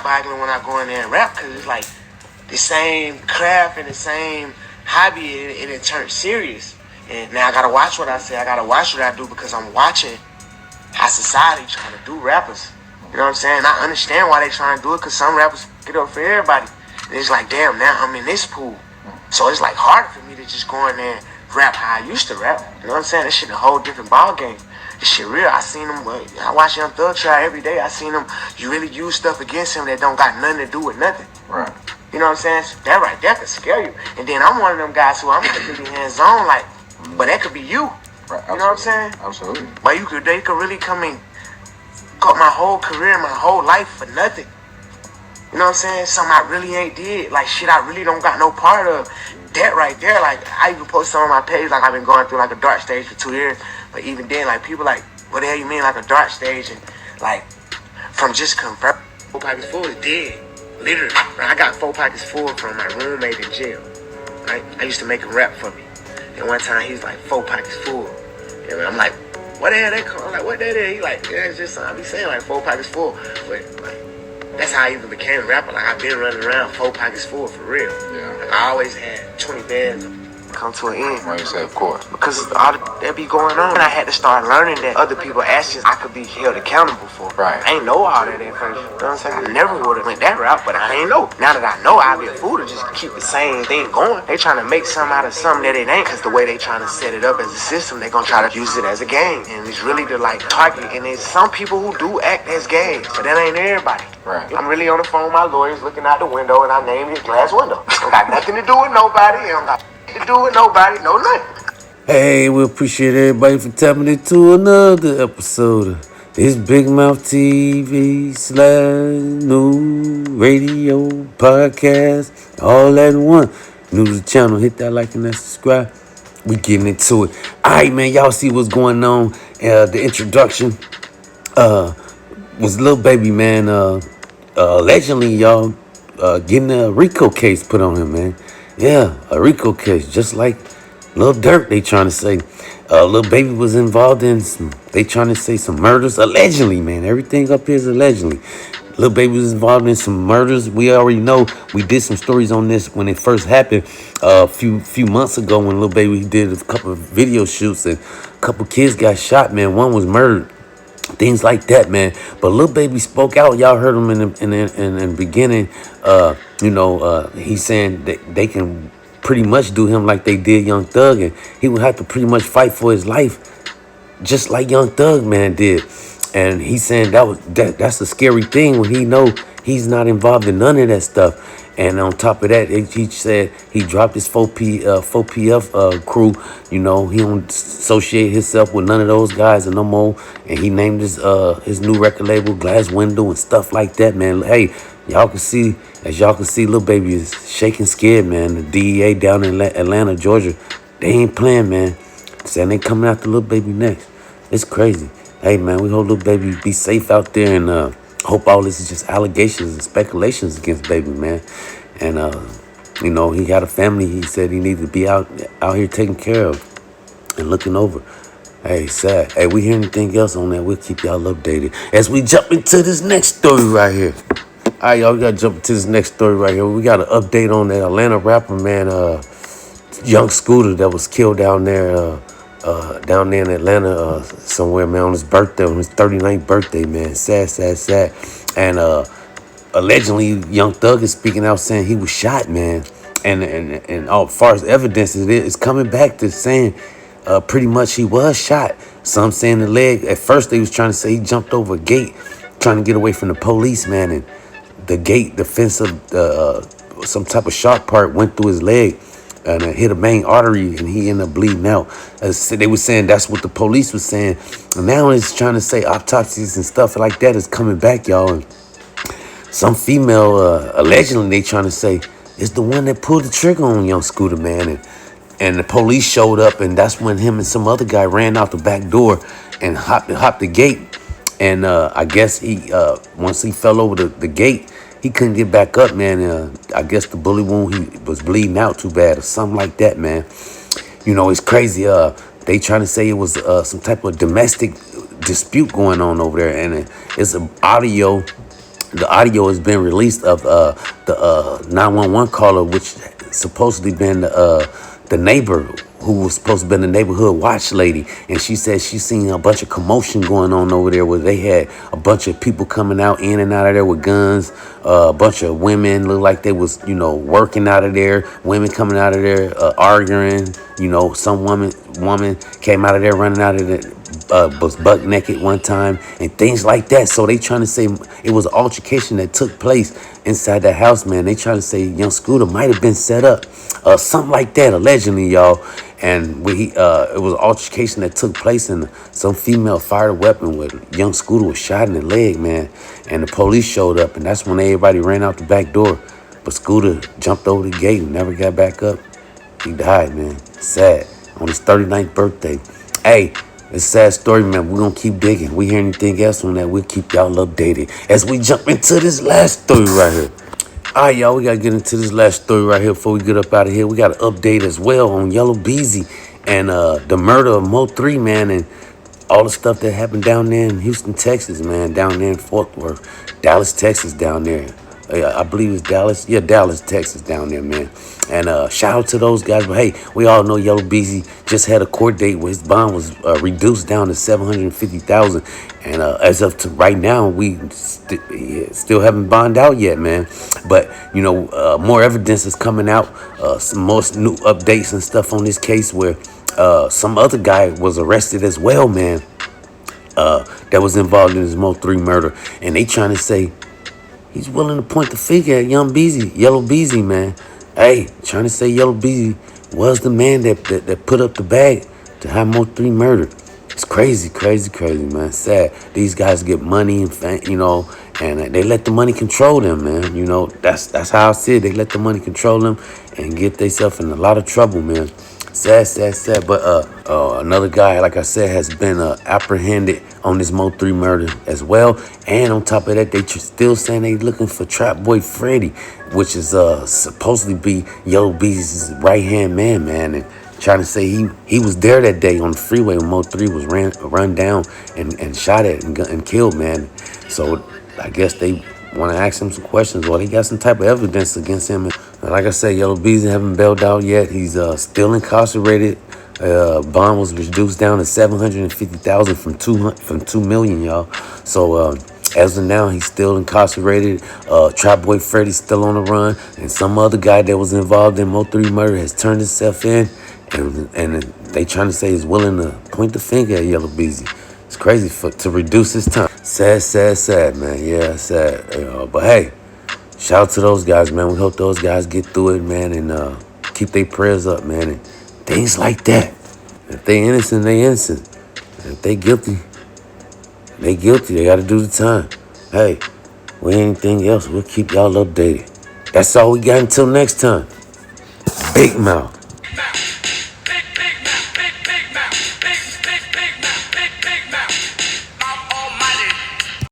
mind-boggling when I go in there and rap, because it's like the same craft and the same hobby, and it turns serious. And now I gotta watch what I say. I gotta watch what I do, because I'm watching how society trying to do rappers. You know what I'm saying? I understand why they trying to do it, because some rappers get up for everybody. And it's like, damn, now I'm in this pool. So it's like harder for me to just go in there and rap how I used to rap. You know what I'm saying? This shit a whole different ball game. This shit real. I seen him, I watch Young Thug try every day. I seen him, you really use stuff against him that don't got nothing to do with nothing. Right. You know what I'm saying? So that right there could scare you. And then I'm one of them guys who I'm gonna be hands-on, like, but that could be you. Right. You know what I'm saying? Absolutely. But they could really come and cut my whole career, my whole life for nothing. You know what I'm saying? Something I really ain't did. Like, shit I really don't got no part of. That right there, like, I even post some on my page, like, I've been going through, like, a dark stage for 2 years. But even then, like, people like, what the hell you mean, like, a dark stage? And, like, from just converting 4 pockets full is dead. Literally. I got 4 pockets full from my roommate in jail. Right? I used to make him rap for me. And one time, he was like, 4 pockets full. And I'm like, what the hell that call? I'm like, what that is? He like, yeah, it's just something I be saying, like, 4 pockets full. But, like, that's how I even became a rapper. Like, I've been running around 4 pockets full for real. Yeah. Like, I always had 20 bands come to an end. Like you said, of course. Because all that be going on. And I had to start learning that other people's actions I could be held accountable for. Right. I ain't know all that at first. You know what I'm saying? I never would have went that route, but I ain't know. Now that I know, I'll be a fool to just keep the same thing going. They trying to make something out of something that it ain't, because the way they trying to set it up as a system, they gonna try to use it as a game. And it's really the, like, target. And there's some people who do act as games, but that ain't everybody. Right. I'm really on the phone with my lawyers looking out the window, and I named it Glass Window. Don't got nothing to do with nobody. It don't got to do with nobody, no nothing. Hey, we appreciate everybody for tapping into another episode of this Big Mouth TV / new radio podcast, all at once. New to the channel, hit that like and that subscribe. We getting into it. All right, man, y'all see what's going on. The introduction was Lil Baby, man. Allegedly, y'all getting a RICO case put on him, man. Yeah, a RICO case, just like Lil Durk, they trying to say. Lil Baby was involved in they trying to say some murders. Allegedly, man. Everything up here is allegedly. Lil Baby was involved in some murders. We already know. We did some stories on this when it first happened a few months ago when Lil Baby did a couple of video shoots and a couple kids got shot, man. One was murdered. Things like that, man. But Lil Baby spoke out. Y'all heard him in the beginning. He's saying that they can pretty much do him like they did Young Thug, and he would have to pretty much fight for his life, just like Young Thug, man, did. And he's saying that's a scary thing when he know he's not involved in none of that stuff. And on top of that, he said he dropped his 4PF crew. You know, he don't associate himself with none of those guys no more. And he named his new record label Glass Window and stuff like that, man. Hey, y'all can see, Lil Baby is shaking scared, man. The DEA down in Atlanta, Georgia, they ain't playing, man. Saying they coming after Lil Baby next. It's crazy. Hey, man, we hope Lil Baby be safe out there, and hope all this is just allegations and speculations against Baby, man. And, he got a family. He said he needed to be out here taking care of and looking over. Hey, sad. Hey, we hear anything else on that, we'll keep y'all updated as we jump into this next story right here. All right, y'all, we got to jump into this next story right here. We got an update on that Atlanta rapper, man, Young Scooter, that was killed down there in Atlanta somewhere, man, on his birthday, on his 39th birthday, man. Sad. And allegedly, Young Thug is speaking out saying he was shot, man. And as far as evidence, it's coming back to saying pretty much he was shot. Some saying the leg. At first, they was trying to say he jumped over a gate, trying to get away from the police, man. And the gate, the fence of some type of sharp part went through his leg and it hit a main artery, and he ended up bleeding out. They were saying that's what the police was saying. And now it's trying to say autopsies and stuff like that is coming back, y'all. And some female, allegedly, they trying to say it's the one that pulled the trigger on Young Scooter, man. And the police showed up, and that's when him and some other guy ran out the back door and hopped the gate. And I guess he once he fell over the gate, he couldn't get back up, man. I guess the bullet wound, he was bleeding out too bad or something like that, man. You know, it's crazy. They trying to say it was some type of domestic dispute going on over there, and it's an audio the audio has been released of the 911 caller, which supposedly been the neighbor who was supposed to be the neighborhood watch lady, and she said she seen a bunch of commotion going on over there, where they had a bunch of people coming out in and out of there with guns, a bunch of women looked like they was working out of there, women coming out of there arguing, some woman came out of there running out of there, was buck naked one time and things like that. So they trying to say it was an altercation that took place inside that house, man. They trying to say young Scooter might have been set up, something like that, allegedly, y'all. And it was an altercation that took place, and some female fired a weapon with young Scooter was shot in the leg, man. And the police showed up, and that's when everybody ran out the back door. But Scooter jumped over the gate and never got back up. He died, man. Sad. On his 39th birthday. Hey, it's a sad story, man. We're going to keep digging. We hear anything else on that, we'll keep y'all updated as we jump into this last story right here. All right, y'all, we got to get into this last story right here before we get up out of here. We got an update as well on Lil Baby and the murder of mo3, man, and all the stuff that happened down there in Houston, Texas, man, down there in Fort Worth, Dallas, Texas, down there. I believe it's Dallas. Yeah, Dallas, Texas, down there, man. And shout out to those guys. But hey, we all know Lil Baby just had a court date where his bond was reduced down to $750,000. And as of right now, we still haven't bond out yet, man. But more evidence is coming out. Some more new updates and stuff on this case where some other guy was arrested as well, man. That was involved in this mo3 murder, and they trying to say he's willing to point the finger at Lil Baby, man. Hey, trying to say Lil Baby was the man that put up the bag to have mo3 murdered. It's crazy, man. Sad. These guys get money and they let the money control them, man. That's how I see it. They let the money control them and get themselves in a lot of trouble, man. Sad. But another guy, like I said, has been apprehended on this mo3 murder as well. And on top of that, they still saying they looking for Trap Boy Freddy, which is supposedly be Lil Baby's right-hand man, and trying to say he was there that day on the freeway when mo3 was run down and shot at and killed, man. So I guess they want to ask him some questions, or they got some type of evidence against him. And like I said, Lil Baby haven't bailed out yet. He's still incarcerated. Bond was reduced down to $750,000 from $2 million, y'all. So as of now, he's still incarcerated. Trap Boy Freddy's still on the run, and some other guy that was involved in mo3 murder has turned himself in, and they trying to say he's willing to point the finger at Lil Baby. It's crazy to reduce his time. Sad, man. Yeah, sad. But hey, shout out to those guys, man. We hope those guys get through it, man, and keep their prayers up, man, and things like that. If they innocent, they innocent. And if they guilty, they guilty. They got to do the time. Hey, with anything else, we'll keep y'all updated. That's all we got until next time. Big mouth.